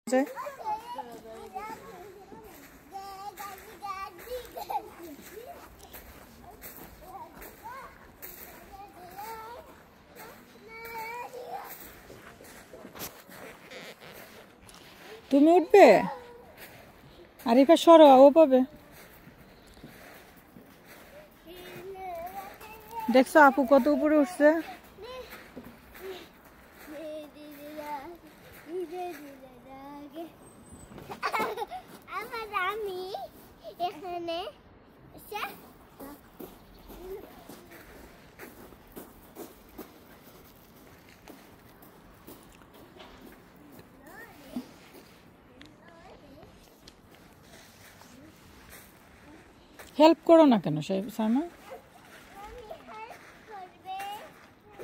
তুমি উঠবে আরিফা সরো ও পাবে দেখছো আপু কত উপরে উঠছে হেল্প করো না কেন সাইমা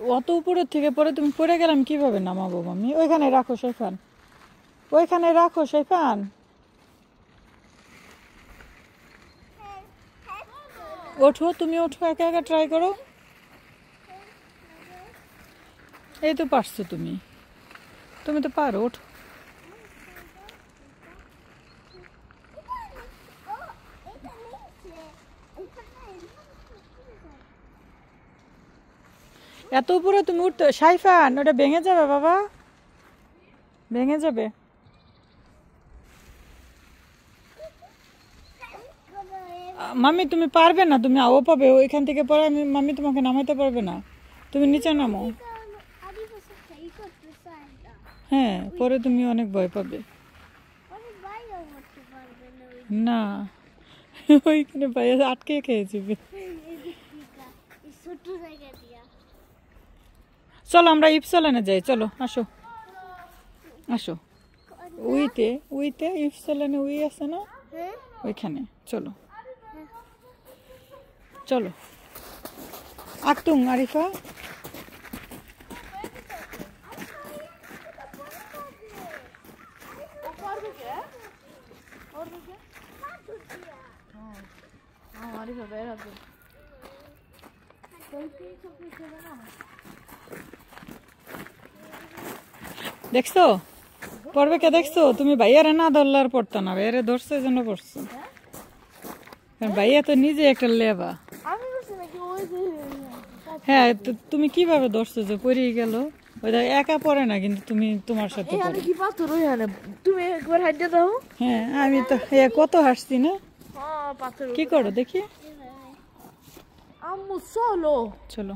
অত উপরের থেকে পরে তুমি পড়ে গেলাম কিভাবে নামাবো মামি ওইখানে রাখো সেফান ওইখানে রাখো সেফান ওঠো তুমি ওঠো একা একা ট্রাই করো এই তো পারছো তুমি তুমি তো পারো ওঠো এত উপরে তুমি উঠতে সাইফান ওটা ভেঙে যাবে বাবা ভেঙে যাবে মামি তুমি পারবে না তুমি আও পাবে ওইখান থেকে পরে আমি মামি তোমাকে নামাইতে পারবে না তুমি নিচে নামো হ্যাঁ পরে তুমি অনেক ভয় পাবে না ওইখানে ভাইয়া আটকে খেয়ে যাবে চলো আমরা ইফসালানে যাই চলো আসো আসো উইতে উইতে ইফসালানে উই আছে না ওইখানে চলো চলো আক্তুং আরিফা দেখছো পড়বে কে দেখছো তুমি ভাইয়ারে না ধরলার পড়তো না ভাইয়ারে ধরছো এই জন্য পড়ছো ভাইয়া তো নিজে একটা লেবা হ্যাঁ তুমি কিভাবে ধরছো যে পড়ে গেল ওইটা একা পড়ে না কিন্তু তুমি তোমার সাথে হ্যাঁ আমি তো কত হাসছি না কি করো দেখি চলো